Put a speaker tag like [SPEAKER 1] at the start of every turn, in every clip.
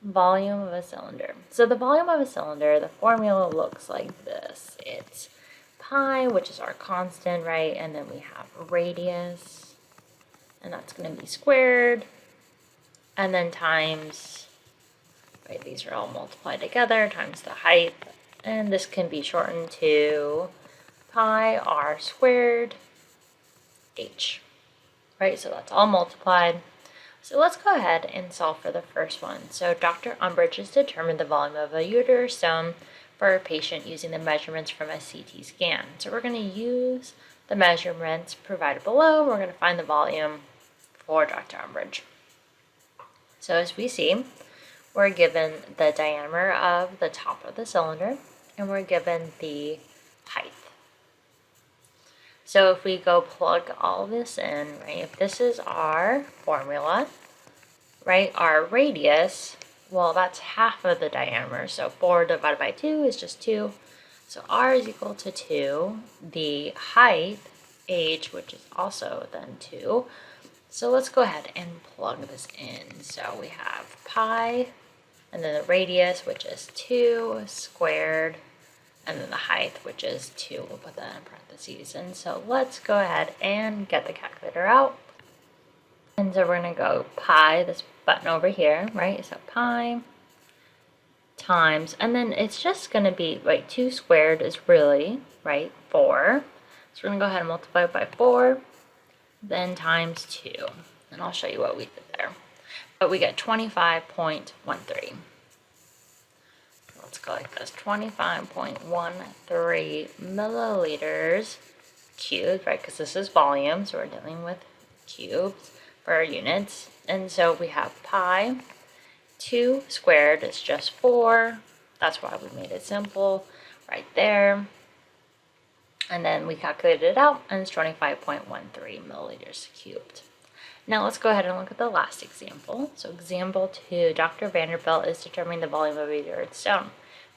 [SPEAKER 1] volume of a cylinder. So the volume of a cylinder, the formula looks like this. It's pi, which is our constant, right? And then we have radius, and that's going to be squared, and then times, right, these are all multiplied together, times the height, and this can be shortened to pi r squared h, right? So that's all multiplied. So let's go ahead and solve for the first one. So Dr. Umbridge has determined the volume of a uterine stone for a patient using the measurements from a CT scan. So we're going to use the measurements provided below. We're going to find the volume for Dr. Umbridge. So as we see, we're given the diameter of the top of the cylinder, and we're given the height. So if we go plug all this in, right, if this is our formula, right, our radius, well, that's half of the diameter. So 4 divided by 2 is just 2. So r is equal to 2. The height, h, which is also then 2. So let's go ahead and plug this in. So we have pi, and then the radius, which is 2 squared, and then the height, which is 2. We'll put that in parentheses. And so let's go ahead and get the calculator out. And so we're going to go pi, this button over here, right? So pi times, and then it's just going to be, like, 2 squared is really, right, 4. So we're going to go ahead and multiply it by 4, then times 2. And I'll show you what we did there. But we get 25.13. Let's go like this, 25.13 milliliters cubed, right, because this is volume, so we're dealing with cubes for our units. And so we have pi, 2 squared is just 4, that's why we made it simple right there. And then we calculated it out, and it's 25.13 milliliters cubed. Now let's go ahead and look at the last example. So example 2, Dr. Vanderbilt is determining the volume of a uterine stone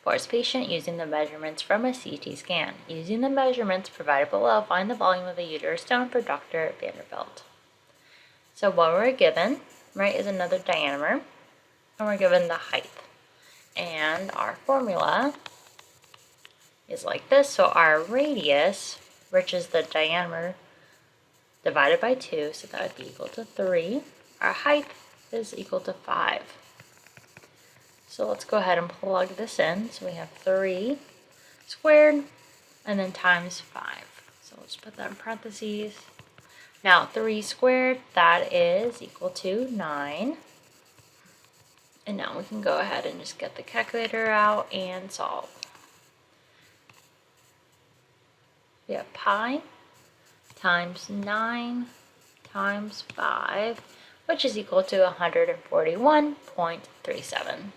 [SPEAKER 1] for his patient using the measurements from a CT scan. Using the measurements provided below, find the volume of a uterine stone for Dr. Vanderbilt. So what we're given, right, is another diameter, and we're given the height. And our formula is like this. So our radius, which is the diameter divided by 2, so that would be equal to 3. Our height is equal to 5. So let's go ahead and plug this in. So we have 3 squared, and then times 5. So let's put that in parentheses. Now 3 squared, that is equal to 9. And now we can go ahead and just get the calculator out and solve. We have pi times 9 times 5, which is equal to 141.37.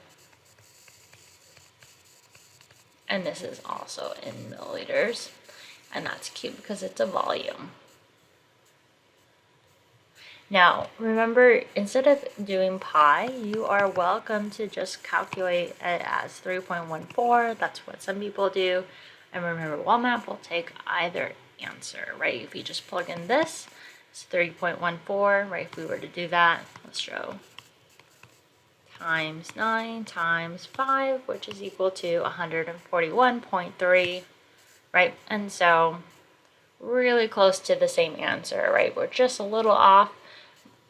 [SPEAKER 1] And this is also in milliliters, and that's cubed because it's a volume. Now, remember, instead of doing pi, you are welcome to just calculate it as 3.14. That's what some people do. And remember, WAMAP will take either answer, right? If you just plug in this, it's 3.14, right? If we were to do that, let's show times 9 times 5, which is equal to 141.3, right? And so really close to the same answer, right? We're just a little off,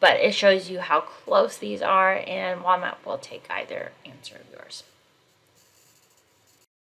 [SPEAKER 1] but it shows you how close these are, and WAMAP will take either answer of yours.